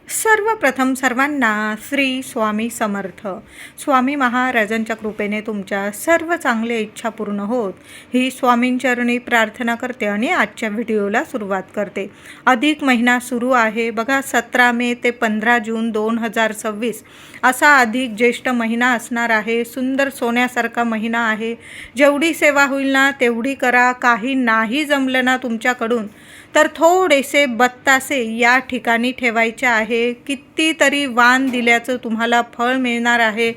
सर्वप्रथम सर्वांना श्री स्वामी समर्थ. स्वामी महाराजांच्या कृपेने तुमच्या सर्व चांगल्या इच्छा पूर्ण होत ही स्वामींचरणी प्रार्थना करते आणि आजच्या व्हिडिओला सुरुवात करते. अधिक महिना सुरू आहे बघा. 17 मे ते 15 जून 2026 असा अधिक ज्येष्ठ महिना असणार आहे. सुंदर सोन्यासारखा महिना आहे. जेवढी सेवा होईल ना तेवढी करा. काही नाही जमलं ना तुमच्याकडून तर थोडेसे बत्तासे या ठिकाणी ठेवायचे आहे. कितीतरी वाण दिल्याचं तुम्हाला फळ मिळणार आहे.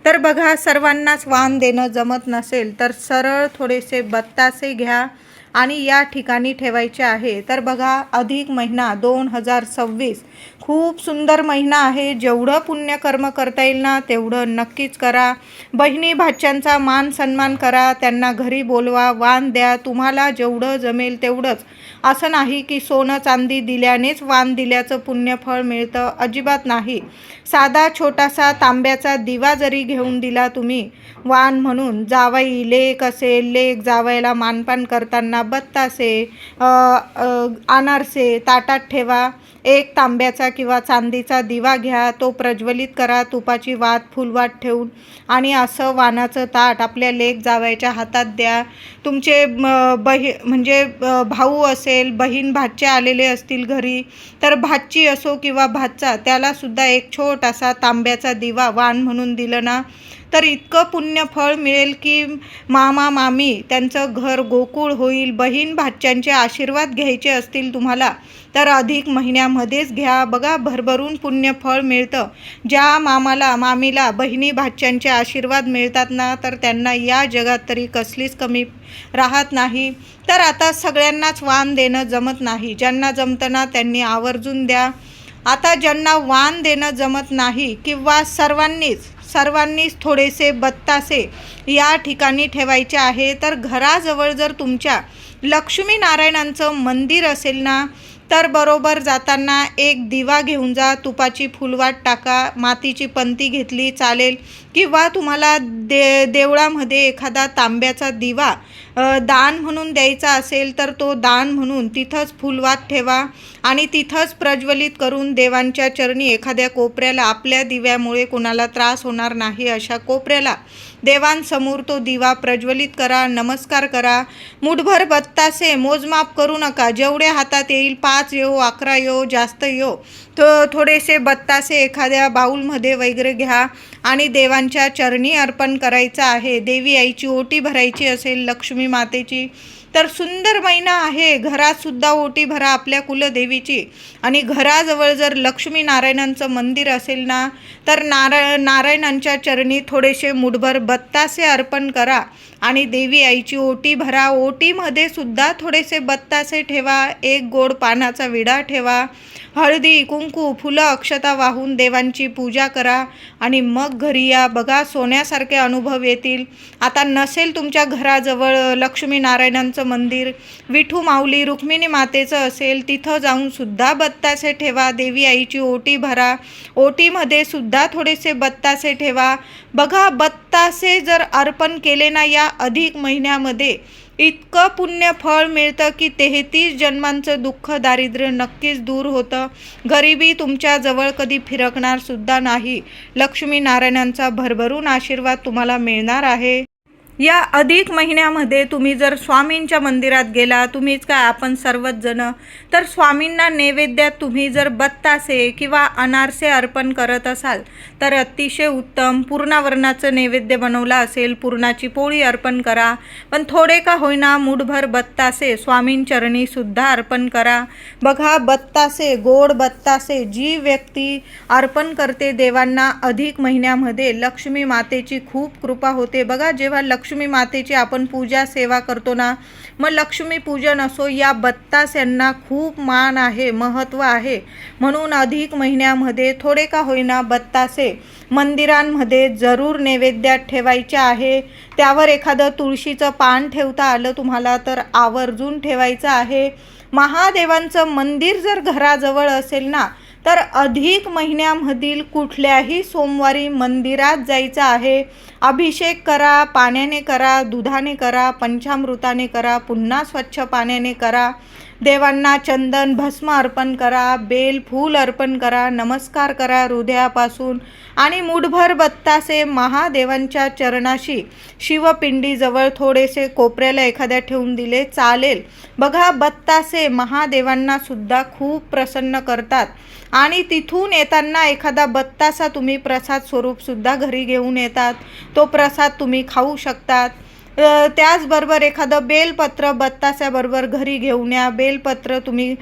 तर बघा, सर्वांनाच वाण देणं जमत नसेल तर सरळ थोडेसे बत्तासे घ्या आणि या ठिकाणी ठेवायचे आहे. तर बघा, अधिक महिना 2026 खूप सुंदर महिना आहे. जेवढं पुण्यकर्म करता येईल ना तेवढं नक्कीच करा. बहिणी भाच्यांचा मान सन्मान करा. त्यांना घरी बोलवा, वाण द्या. तुम्हाला जेवढं जमेल तेवढंच. असं नाही की सोनं चांदी दिल्यानेच वाण दिल्याचं पुण्यफळ मिळतं. अजिबात नाही. साधा छोटासा तांब्याचा दिवा जरी घेऊन दिला तुम्ही वाण म्हणून, जावई लेक असेल, लेक जावयाला मानपान करताना बत्तासे अनारसे ताटात ठेवा. एक तांब्याचा किंवा चांदीचा दिवा घ्या, तो प्रज्वलित करा तुपाची वात फुलवात ठेवून आणि असं वाणाचं ताट आपल्या लेक जावयाच्या हातात द्या. तुमचे म्हणजे भाऊ असेल, बहीण भाचे आलेले असतील घरी तर भाची असो किंवा भाचा, त्यालासुद्धा एक छोटासा तांब्याचा दिवा वाण म्हणून दिलं ना तर इतकं पुण्यफळ मिळेल की मामा मामी त्यांचं घर गोकुळ होईल. बहीण भाच्यांचे आशीर्वाद घ्यायचे असतील तुम्हाला तर अधिक महिन्यामध्येच घ्या. बघा, भरभरून पुण्यफळ मिळतं. ज्या मामाला मामीला बहिणी भाच्यांचे आशीर्वाद मिळतात ना तर त्यांना या जगात तरी कसलीच कमी राहत नाही. तर आता सगळ्यांनाच वाण देणं जमत नाही. ज्यांना जमतं ना त्यांनी आवर्जून द्या. आता ज्यांना वाण देणं जमत नाही किंवा सर्वांनीच थोडेसे बत्तासे या ठिकाणी ठेवायचे आहे. तर घराजवळ जर तुमच्या लक्ष्मीनारायणांचं मंदिर असेल ना तर बरोबर जाताना एक दिवा घेऊन जा. तुपाची फुलवाट टाका. मातीची पंती घेतली चालेल किंवा तुम्हाला देवळामध्ये एखादा तांब्याचा दिवा दान म्हणून द्यायचा असेल तर तो दान म्हणून तिथंच फुलवात ठेवा आणि तिथंच प्रज्वलित करून देवांच्या चरणी एखाद्या कोपऱ्याला, आपल्या दिव्यामुळे कोणाला त्रास होणार नाही अशा कोपऱ्याला देवांसमोर तो दिवा प्रज्वलित करा. नमस्कार करा. मुठभर बत्तासे मोजमाप करू नका. जेवढे हातात येईल, 5 येऊ 11 येऊ जास्त येऊ, थोडेसे बत्तासे एखाद्या बाऊलमध्ये वगैरे घ्या आणि देवांच्या चरणी अर्पण करायचं आहे. देवी आईची ओटी भरायची असेल, लक्ष्मी मातेची, तर सुंदर महिना आहे. घरातसुद्धा ओटी भरा आपल्या कुलदेवीची. आणि घराजवळ जर लक्ष्मीनारायणांचं मंदिर असेल ना तर नारायणांच्या चरणी थोडेसे मुठभर बत्तासे अर्पण करा आणि देवी आईची ओटी भरा. ओटीमध्ये सुद्धा थोडेसे बत्तासे ठेवा. एक गोड पानाचा विडा ठेवा. हळदी कुंकू फुलं अक्षता वाहून देवांची पूजा करा आणि मग घरी या. बघा, सोन्यासारखे अनुभव येतील. आता नसेल तुमच्या घराजवळ लक्ष्मीनारायणांचं मंदिर, विठू माऊली रुक्मिणी मातेचं असेल, तिथं जाऊन सुद्धा बत्तासे ठेवा. देवी आईची ओटी भरा. ओटीमध्ये सुद्धा थोडेसे बत्तासे ठेवा. बघा, बत्तासे जर अर्पण केले ना या अधिक महिन्यामध्ये इतकं पुण्य फळ मिळतं की 33 जन्मांचं दुःख दारिद्र्य नक्कीच दूर होतं. गरिबी तुमच्याजवळ कधी फिरकणार सुद्धा नाही. लक्ष्मीनारायणांचा भरभरून आशीर्वाद तुम्हाला मिळणार आहे. या अधिक महिन्यामध्ये तुम्ही जर स्वामींच्या मंदिरात गेला, तुम्हीच काय आपण सर्वच जण, तर स्वामींना नैवेद्यात तुम्ही जर बत्तासे किंवा अनारसे अर्पण करत असाल तर अतिशय उत्तम. पूर्णावरणाचं नैवेद्य बनवला असेल, पुरणाची पोळी अर्पण करा. पण थोडे का होईना मुठभर बत्तासे स्वामींचरणी सुद्धा अर्पण करा. बघा, बत्तासे, गोड बत्तासे जी व्यक्ती अर्पण करते देवांना अधिक महिन्यामध्ये, लक्ष्मी मातेची खूप कृपा होते. बघा, जेव्हा लक्ष्मी मातेची आपण पूजा सेवा करतो ना, मग लक्ष्मी पूजन असो, या बत्तास्यांना खूप मान आहे, महत्त्व आहे. म्हणून अधिक महिन्यामध्ये थोडे का होईना बत्तासे मंदिरांमध्ये जरूर नैवेद्यात ठेवायचे आहे. त्यावर एखादं तुळशीचं पान ठेवता आलं तुम्हाला तर आवर्जून ठेवायचं आहे. महादेवांचं मंदिर जर घराजवळ असेल ना तर अधिक महिन्यामधील कुठल्याही सोमवारी मंदिरात जायचं आहे. अभिषेक करा, पाण्याने करा, दुधाने करा, पंचामृताने करा, पुन्हा स्वच्छ पाण्याने करा. देवांना चंदन भस्म अर्पण करा, बेल फूल अर्पण करा, नमस्कार करा हृदयापासून आणि मुठभर बत्तासे महादेवांच्या चरणाशी शिवपिंडीजवळ थोडेसे कोपऱ्याला एखाद्या ठेवून दिले चालेल. बघा, बत्तासे महादेवांना सुद्धा खूप प्रसन्न करतात आणि तिथून येताना एखादा बत्तासा तुम्ही प्रसाद स्वरूप सुद्धा घरी घेऊन येतात. तो प्रसाद तुम्ही खाऊ शकतात. त्याचबरोबर एखादं बेलपत्र बत्तास्याबरोबर घरी घेऊन या. बेलपत्र तुम्ही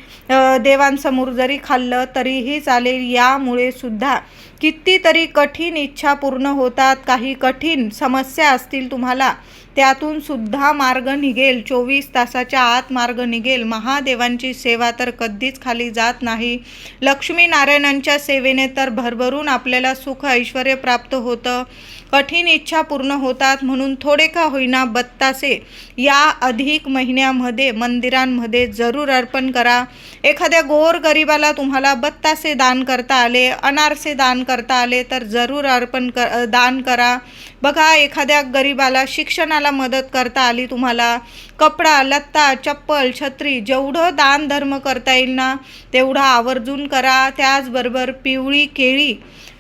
देवांसमोर जरी खाल्लं तरीही चालेल. यामुळे सुद्धा कितीतरी कठीण इच्छा पूर्ण होतात. काही कठीण समस्या असतील तुम्हाला, त्यातून सुद्धा मार्ग निघेल. 24 तासाच्या आत मार्ग निघेल. महादेवांची सेवा तर कधीच खाली जात नाही. लक्ष्मीनारायणांच्या सेवेने तर भरभरून आपल्याला सुख ऐश्वर्य प्राप्त होतं. कठीण इच्छा पूर्ण होतात. म्हणून थोडे का होईना बत्तासे या अधिक महिन्यामध्ये मंदिरांमध्ये जरूर अर्पण करा. एखाद्या गोरगरिबाला तुम्हाला बत्तासे दान करता आले, अनारसे दान करता आले तर जरूर दान करा. बघा, एखाद्या गरिबाला शिक्षणाला मदत करता आली, तुम्हाला कपडा लत्ता चप्पल छत्री जेवढं दान धर्म करता येईल ना तेवढं आवर्जून करा. त्याचबरोबर पिवळी केळी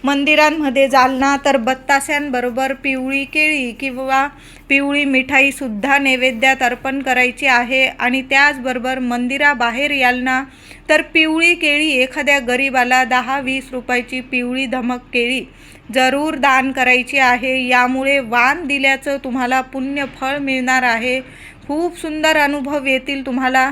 मंदिरांमध्ये जाल ना तर बत्तास्यांबरोबर पिवळी केळी किंवा पिवळी मिठाईसुद्धा नैवेद्यात अर्पण करायची आहे. आणि त्याचबरोबर मंदिराबाहेर याल ना तर पिवळी केळी एखाद्या गरिबाला 10-20 रुपयाची पिवळी धमक केळी जरूर दान करायची आहे. यामुळे वाण दिल्याचं तुम्हाला पुण्य फळ मिळणार आहे. खूप सुंदर अनुभव येतील तुम्हाला.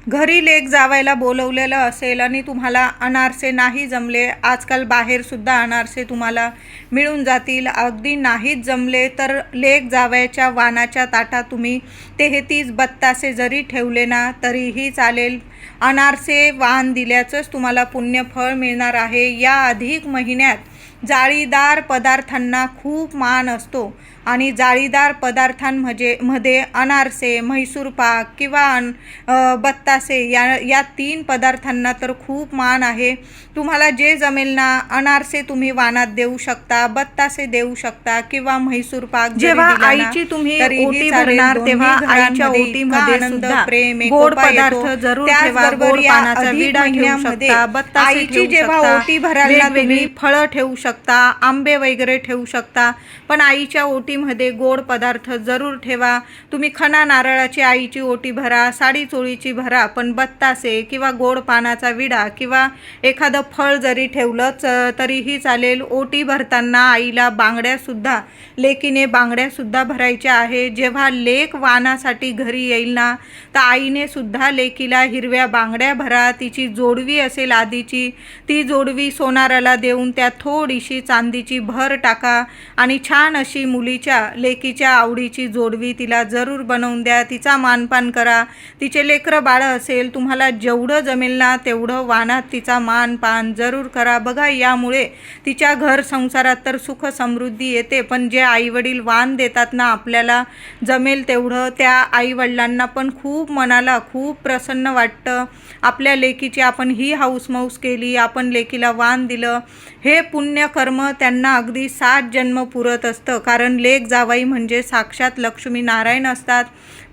घरी लेक जावायला बोलवलेलं असेल आणि तुम्हाला अनारसे नाही जमले, आजकाल बाहेरसुद्धा अनारसे तुम्हाला मिळून जातील. अगदी नाहीच जमले तर लेक जावयाच्या वाणाच्या ताटात तुम्ही 33 बत्तासे जरी ठेवले ना तरीही चालेल. अनारसे वाण दिल्याचंच तुम्हाला पुण्यफळ मिळणार आहे. या अधिक महिन्यात जाळीदार पदार्थांना खूप मान असतो आणि जाळीदार पदार्थांमध्ये अनारसे, म्हैसूर पाक किंवा बत्तासे या 3 पदार्थांना तर खूप मान आहे. तुम्हाला जे जमेल ना, अनारसे तुम्ही वाणात देऊ शकता, बत्तासे देऊ शकता किंवा म्हैसूर पाक. जेव्हा आईची तुम्ही ओटी भरणार तेव्हा आईच्या ओटीमध्ये सुद्धा प्रेम गोड पदार्थ जरूर ठेवा. गोड पानाचा विडा ठेवू शकता, बत्तासे आईची जेव्हा ओटी भरायला तुम्ही फळं ठेवू शकता, आंबे वगैरे ठेवू शकता, पण आईच्या ओटीमध्ये गोड पदार्थ जरूर ठेवा. तुम्ही खणा नारळाची आईची ओटी भरा, साडी चोळीची भरा, पण बत्तासे किंवा गोड पानाचा विडा किंवा एखादं फळ जरी ठेवलं तरीही चालेल. ओटी भरताना आईला बांगड्यासुद्धा, लेकीने बांगड्यासुद्धा भरायच्या आहे. जेव्हा लेक वाणासाठी घरी येईल ना तर आईने सुद्धा लेकीला हिरव्या बांगड्या भरा. तिची जोडवी असेल आधीची, ती जोडवी सोनाराला देऊन त्यात थोडीशी चांदीची भर टाका आणि छान अशी मुलीच्या लेकीच्या आवडीची जोडवी तिला जरूर बनवून द्या. तिचा मानपान करा. तिचे लेकरं बाळं असेल, तुम्हाला जेवढं जमेल ना तेवढं वाणात तिचा मानपान जरूर करा. बघा, यामुळे तिच्या घर संसारात तर सुख समृद्धी येते. पण जे आईवडील वाण देतात ना आपल्याला जमेल तेवढं, त्या आईवडिलांना पण खूप मनाला खूप प्रसन्न वाटतं. आपल्या लेकीची आपण ही हाऊसमाऊस केली, आपण लेकीला वाण दिलं, हे पुण्यकर्म त्यांना अगदी 7 जन्म पुरत असतं. कारण लेक जावाई म्हणजे साक्षात लक्ष्मी नारायण असतात.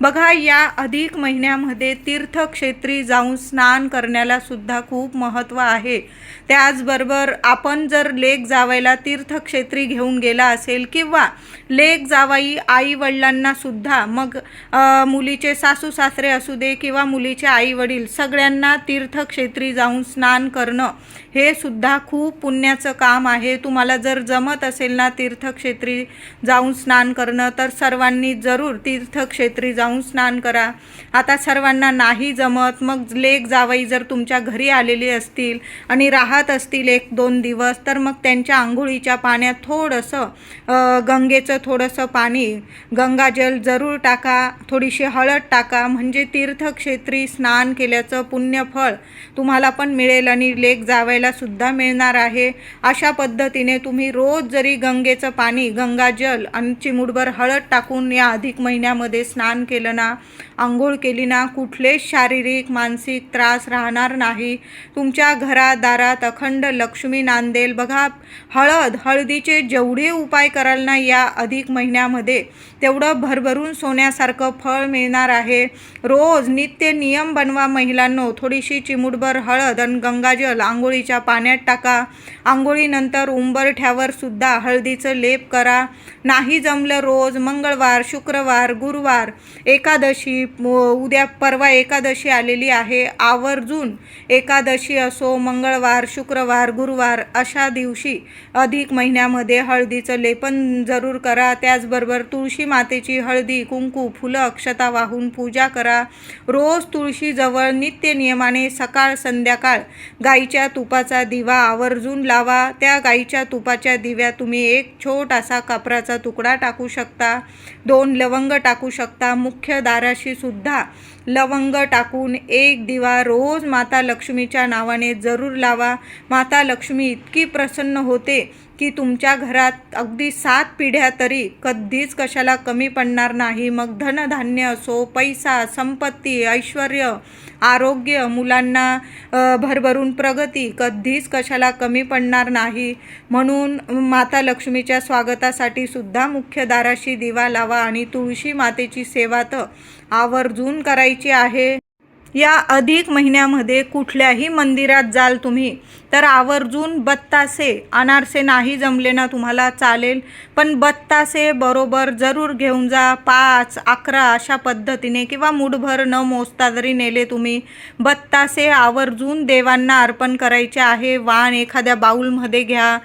बघा, या अधिक महिन्यामध्ये तीर्थक्षेत्री जाऊन स्नान करण्याला सुद्धा खूप महत्त्व आहे. त्याचबरोबर आपण जर लेक जावायला तीर्थक्षेत्री घेऊन गेला असेल किंवा लेक जावाई आई वडिलांना सुद्धा, मग मुलीचे सासू सासरे असू दे किंवा मुलीचे आई वडील, सगळ्यांना तीर्थक्षेत्री जाऊन स्नान करणं हे सुद्धा खूप पुण्याचं काम आहे. तुम्हाला जर जमत असेल ना तीर्थक्षेत्री जाऊन स्नान करणं तर सर्वांनी जरूर तीर्थक्षेत्री जाऊन स्नान करा. आता सर्वांना नाही जमत, मग लेक जावई जर तुमच्या घरी आलेली असतील आणि राहत असतील 1-2 दिवस, तर मग त्यांच्या आंघोळीच्या पाण्यात थोडंसं गंगेचं थोडंसं पाणी, गंगाजल जरूर टाका, थोडीशी हळद टाका. म्हणजे तीर्थक्षेत्री स्नान केल्याचं पुण्यफळ तुम्हाला पण मिळेल आणि लेक जावायला सुद्धा मिळणार आहे. अशा पद्धतीने तुम्ही रोज जरी गंगेचं पाणी, गंगाजल आणि चिमूटभर हळद टाकून या अधिक महिन्यामध्ये स्नान केलं केलं ना, आंघोळ केली ना, कुठलेच शारीरिक मानसिक त्रास राहणार नाही. तुमच्या घरादारात अखंड लक्ष्मी नांदेल. बघा, हळदीचे जेवढे उपाय कराल ना या अधिक महिन्यामध्ये, तेवढं भरभरून सोन्यासारखं फळ मिळणार आहे. रोज नित्य नियम बनवा महिलांनो. थोडीशी चिमूटभर हळद आणि गंगाजल आंघोळीच्या पाण्यात टाका. आंघोळीनंतर उंबरठ्यावर सुद्धा हळदीचं लेप करा. नाही जमलं रोज मंगळवार, शुक्रवार, गुरुवार, एकादशी, उद्या परवा एकादशी आलेली आहे, आवर्जून एकादशी असो, मंगळवार, शुक्रवार, गुरुवार अशा दिवशी अधिक महिन्यामध्ये हळदीचं लेपन जरूर करा. त्याचबरोबर तुळशी मातेची हळदी, कुंकू, फुलं, अक्षता वाहून पूजा करा. रोज तुळशीजवळ नित्य नियमाने सकाळ संध्याकाळ गाईच्या तुपाचा दिवा आवर्जून लावा. त्या गाईच्या तुपाच्या दिव्यात तुम्ही एक छोटासा कापराचा तुकडा टाकू शकता, 2 लवंग टाकू शकता. मुख्य दाराशी सुद्धा लवंग टाकून एक दिवा रोज माता लक्ष्मीच्या नावाने जरूर लावा. माता लक्ष्मी इतकी प्रसन्न होते की तुमच्या घरात अगदी 7 पिढ्या तरी कधीच कशाला कमी पडणार नाही. मग धनधान्य असो, पैसा, संपत्ती, ऐश्वर, आरोग्य, मुलांना भरभरून प्रगती कधीच कशाला कमी पडणार नाही. म्हणून माता लक्ष्मीच्या स्वागतासाठी सुद्धा मुख्य दाराशी दिवा लावा आणि तुळशी मातेची सेवा तर आवर्जून करायची आहे. या अधिक महिन्यामध्ये कुठल्याही मंदिरात जाल तुम्ही तर आवर्जून बत्तासे, अनारसे नाही जमले ना तुम्हाला चालेल, पण बत्तासे बरोबर जरूर घेऊन जा. 5, 11 अशा पद्धतीने, किंवा मुठभर न मोजता जरी नेले तुम्ही, बत्तासे आवर्जून देवांना अर्पण करायचे आहे. वाण एखाद्या बाऊलमध्ये घ्या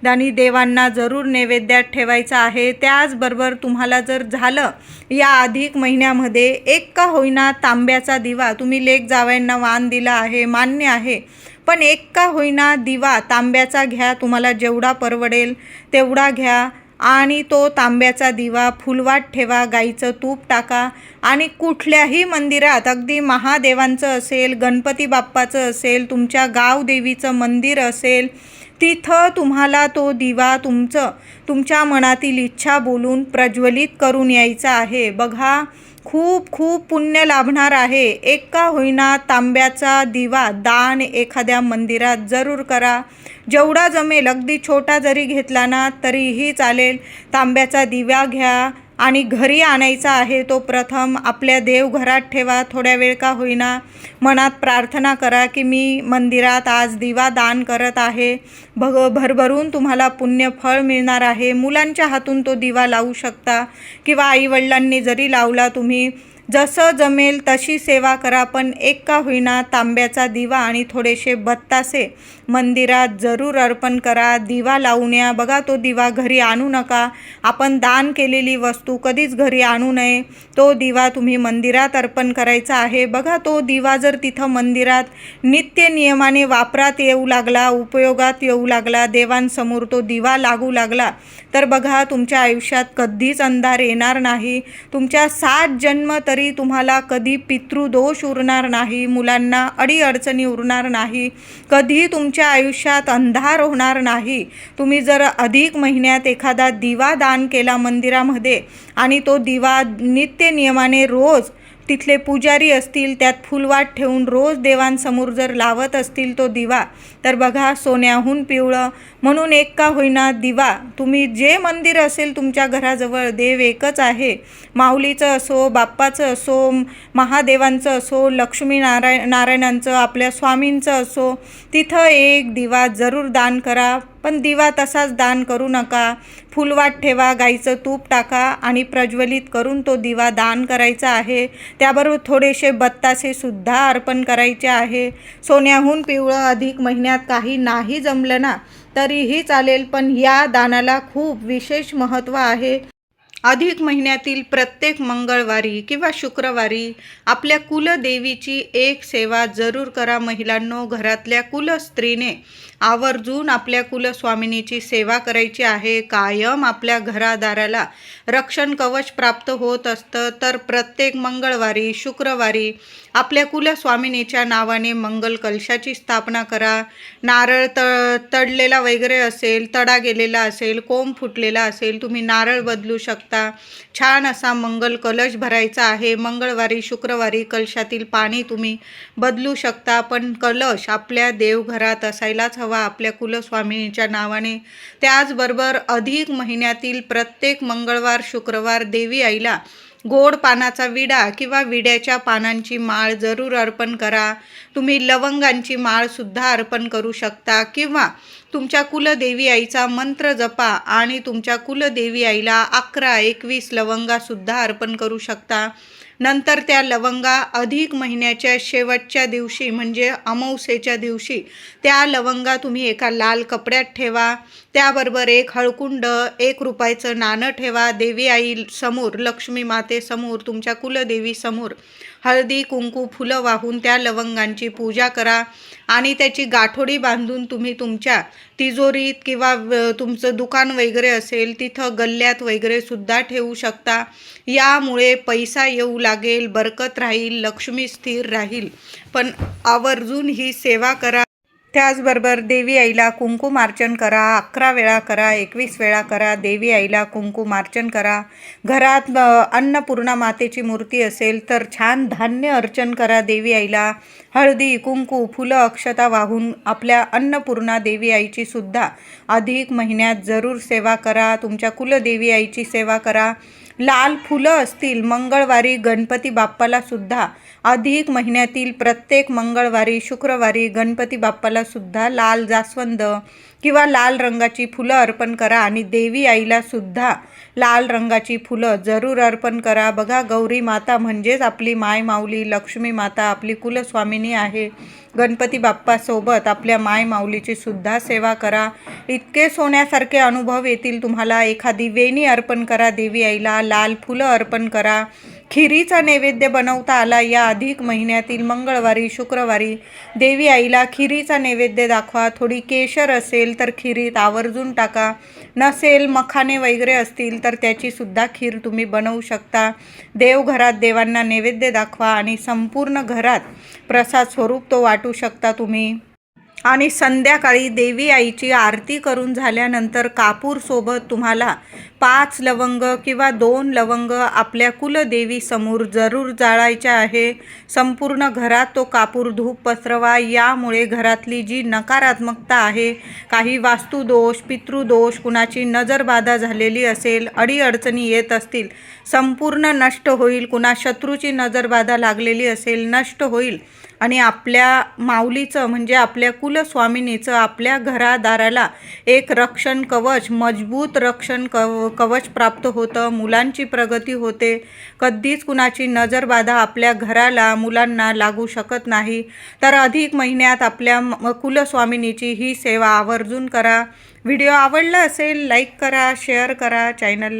आणि देवांना जरूर नैवेद्यात ठेवायचं आहे. त्याचबरोबर तुम्हाला जर झालं या अधिक महिन्यामध्ये एक का होईना तांब्याचा दिवा, तुम्ही लेक जावयांना वाण दिला आहे, मान्य आहे, पण एक का होईना दिवा तांब्याचा घ्या. तुम्हाला जेवढा परवडेल तेवढा घ्या आणि तो तांब्याचा दिवा फुलवात ठेवा. गाईचं तूप टाका आणि कुठल्याही मंदिरात, अगदी महादेवांचं असेल, गणपती बाप्पाचं असेल, तुमच्या गावदेवीचं मंदिर असेल, तिथं तुम्हाला तो दिवा तुमच्या मनातील इच्छा बोलून प्रज्वलित करून यायचा आहे. बघा, खूप खूप पुण्य लाभणार आहे. एक का होईना तांब्याचा दिवा दान एखाद्या मंदिरात जरूर करा. जेवढा जमेल, अगदी छोटा जरी घेतला ना तरीही चालेल. तांब्याचा दिवा घ्या आणि घरी आणायचा आहे. तो प्रथम आपल्या देवघरात ठेवा. थोड्या वेळ का होईना मनात प्रार्थना करा की मी मंदिरात आज दिवा दान करत आहे. भरभरून तुम्हाला पुण्य फळ मिळणार आहे. मुलांच्या हातून तो दिवा लावू शकता किंवा आईवडिलांनी जरी लावला, तुम्ही जसं जमेल तशी सेवा करा, पण एक का होईना तांब्याचा दिवा आणि थोडेसे बत्तासे मंदिरात जरूर अर्पण करा. दिवा लावून या. बघा, तो दिवा घरी आणू नका. आपण दान केलेली वस्तू कधीच घरी आणू नये. तो दिवा तुम्ही मंदिरात अर्पण करायचा आहे. बघा, तो दिवा जर तिथं मंदिरात नित्य नियमाने वापरात येऊ लागला, उपयोगात येऊ लागला, देवांसमोर तो दिवा लागू लागला, तर बघा तुमच्या आयुष्यात कधीच अंधार येणार नाही. तुमच्या 7 जन्म तरी तुम्हाला कधी पितृदोष उरणार नाही, मुलांना अडीअडचणी उरणार नाही, कधी तुमच्या आयुष्यात अंधार होणार नाही. तुम्ही जर अधिक महिन्यात एखादा दिवा दान केला मंदिरामध्ये आणि तो दिवा नित्य नियमाने रोज तिथले पुजारी असतील त्यात फुलवात ठेवून रोज देवांसमोर जर लावत असतील तो दिवा, तर बघा सोन्याहून पिवळं. म्हणून एक का होईना दिवा, तुम्ही जे मंदिर असेल तुमच्या घराजवळ, देव एकच आहे, माऊलीचं असो, बाप्पाचं असो, महादेवांचं असो, लक्ष्मी नारायणांचं, आपल्या स्वामींचं असो, तिथं एक दिवा जरूर दान करा. पण दिवा तसाच दान करू नका. फुलवात ठेवा, गाईचं तूप टाका आणि प्रज्वलित करून तो दिवा दान करायचा आहे. त्याबरोबर थोडेसे बत्तासे सुद्धा अर्पण करायचे आहे. सोन्याहून पिवळं अधिक महिन्यात काही नाही जमलं ना तरीही चालेल, पण या दानाला खूप विशेष महत्त्व आहे. अधिक महिन्यातील प्रत्येक मंगळवारी किंवा शुक्रवारी आपल्या कुलदेवीची एक सेवा जरूर करा महिलांनो. घरातल्या कुलस्त्रीने आवर्जून आपल्या कुलस्वामिनीची सेवा करायची आहे. कायम आपल्या घरादाराला रक्षण कवच प्राप्त होत असतं, तर प्रत्येक मंगळवारी, शुक्रवारी आपल्या कुलस्वामिनीच्या नावाने मंगल कलशाची स्थापना करा. नारळ तडलेला वगैरे असेल, तडा गेलेला असेल, कोंब फुटलेला असेल, तुम्ही नारळ बदलू शकता. छान असा मंगल कलश भरायचा आहे. मंगळवारी शुक्रवारी कलशातील पाणी तुम्ही बदलू शकता, पण कलश आपल्या देवघरात असायलाच हवा आपल्या कुलस्वामिनीच्या नावाने. त्याचबरोबर अधिक महिन्यातील प्रत्येक मंगळवार शुक्रवार देवी आईला गोड पानाचा विडा किंवा विड्याच्या पानांची माळ जरूर अर्पण करा. तुम्ही लवंगांची माळसुद्धा अर्पण करू शकता किंवा तुमच्या कुलदेवी आईचा मंत्र जपा आणि तुमच्या कुलदेवी आईला 11-21 लवंगासुद्धा अर्पण करू शकता. नंतर त्या लवंगा अधिक महिन्याच्या शेवटच्या दिवशी म्हणजे अमावस्येच्या दिवशी त्या लवंगा तुम्ही एका लाल कपड्यात ठेवा. त्याबरोबर एक हळकुंड, 1 रुपयाचं नाणं ठेवा. देवी आई समोर, लक्ष्मी मातेसमोर, तुमच्या कुलदेवी समोर हळदी कुंकू फुलं वाहून त्या लवंगांची पूजा करा आणि त्याची गाठोडी बांधून तुम्ही तुमच्या तिजोरीत किंवा तुमचं दुकान वगैरे असेल तिथं गल्ल्यात वगैरे सुद्धा ठेवू शकता. यामुळे पैसा येऊ लागेल, बरकत राहील, लक्ष्मी स्थिर राहील. पण आवर्जून ही सेवा करा. त्याचबरोबर देवी आईला कुंकुमार्चन करा. 11 वेळा करा, 21 वेळा करा. देवी आईला कुंकुमार्चन करा. घरात अन्नपूर्णा मातेची मूर्ती असेल तर छान धान्य अर्चन करा देवी आईला. हळदी कुंकू फुलं अक्षता वाहून आपल्या अन्नपूर्णा देवी आईची सुद्धा अधिक महिन्यात जरूर सेवा करा. तुमच्या कुलदेवी आईची सेवा करा. लाल फुलं असतील, मंगळवारी गणपती बाप्पाला सुद्धा अधिक महिन्यातील प्रत्येक मंगळवारी शुक्रवारी गणपती बाप्पाला सुद्धा लाल जास्वंद किंवा लाल रंगाची फुलं अर्पण करा आणि देवी आईला सुद्धा लाल रंगाची फुलं जरूर अर्पण करा. बघा, गौरी माता म्हणजेच आपली माय माऊली लक्ष्मी माता आपली कुलस्वामिनी आहे. गणपती बाप्पासोबत आपल्या माय माऊलीची सुद्धा सेवा करा. इतके सोन्यासारखे अनुभव येतील तुम्हाला. एखादी वेणी अर्पण करा देवी आईला. लाल फुलं अर्पण करा. खिरीचा नैवेद्य बनवता आला या अधिक महिन्यातील मंगळवारी शुक्रवारी देवी आईला खिरीचा नैवेद्य दाखवा. थोडी केशर असेल तर खिरीत आवर्जून टाका. नसेल मखाने वगैरे असतील तर त्याची सुद्धा खीर तुम्ही बनवू शकता. देवघरात देवांना नैवेद्य दाखवा आणि संपूर्ण घरात प्रसाद स्वरूप तो वाटू शकता तुम्ही. आणि संध्याकाळी देवी आईची आरती करून झाल्यानंतर कापूरसोबत तुम्हाला 5 लवंग किंवा 2 लवंग आपल्या कुलदेवी समोर जरूर जाळायच्या आहे. संपूर्ण घरात तो कापूर धूप पसरवा. यामुळे घरातली जी नकारात्मकता आहे, काही वास्तुदोष, पितृदोष, कुणाची नजरबाधा झालेली असेल, अडीअडचणी येत असतील, संपूर्ण नष्ट होईल. कुणा शत्रूची नजरबाधा लागलेली असेल, नष्ट होईल. आणि आपल्या माऊलीचं म्हणजे आपल्या कुलस्वामिनीचं आपल्या घरादाराला एक रक्षण कवच, मजबूत रक्षण कवच प्राप्त होतं. मुलांची प्रगती होते. कधीच कुणाची नजरबाधा आपल्या घराला, मुलांना लागू शकत नाही. तर अधिक महिन्यात आपल्या कुलस्वामिनीची ही सेवा आवर्जून करा. व्हिडिओ आवडला असेल लाईक करा, शेअर करा. चॅनलला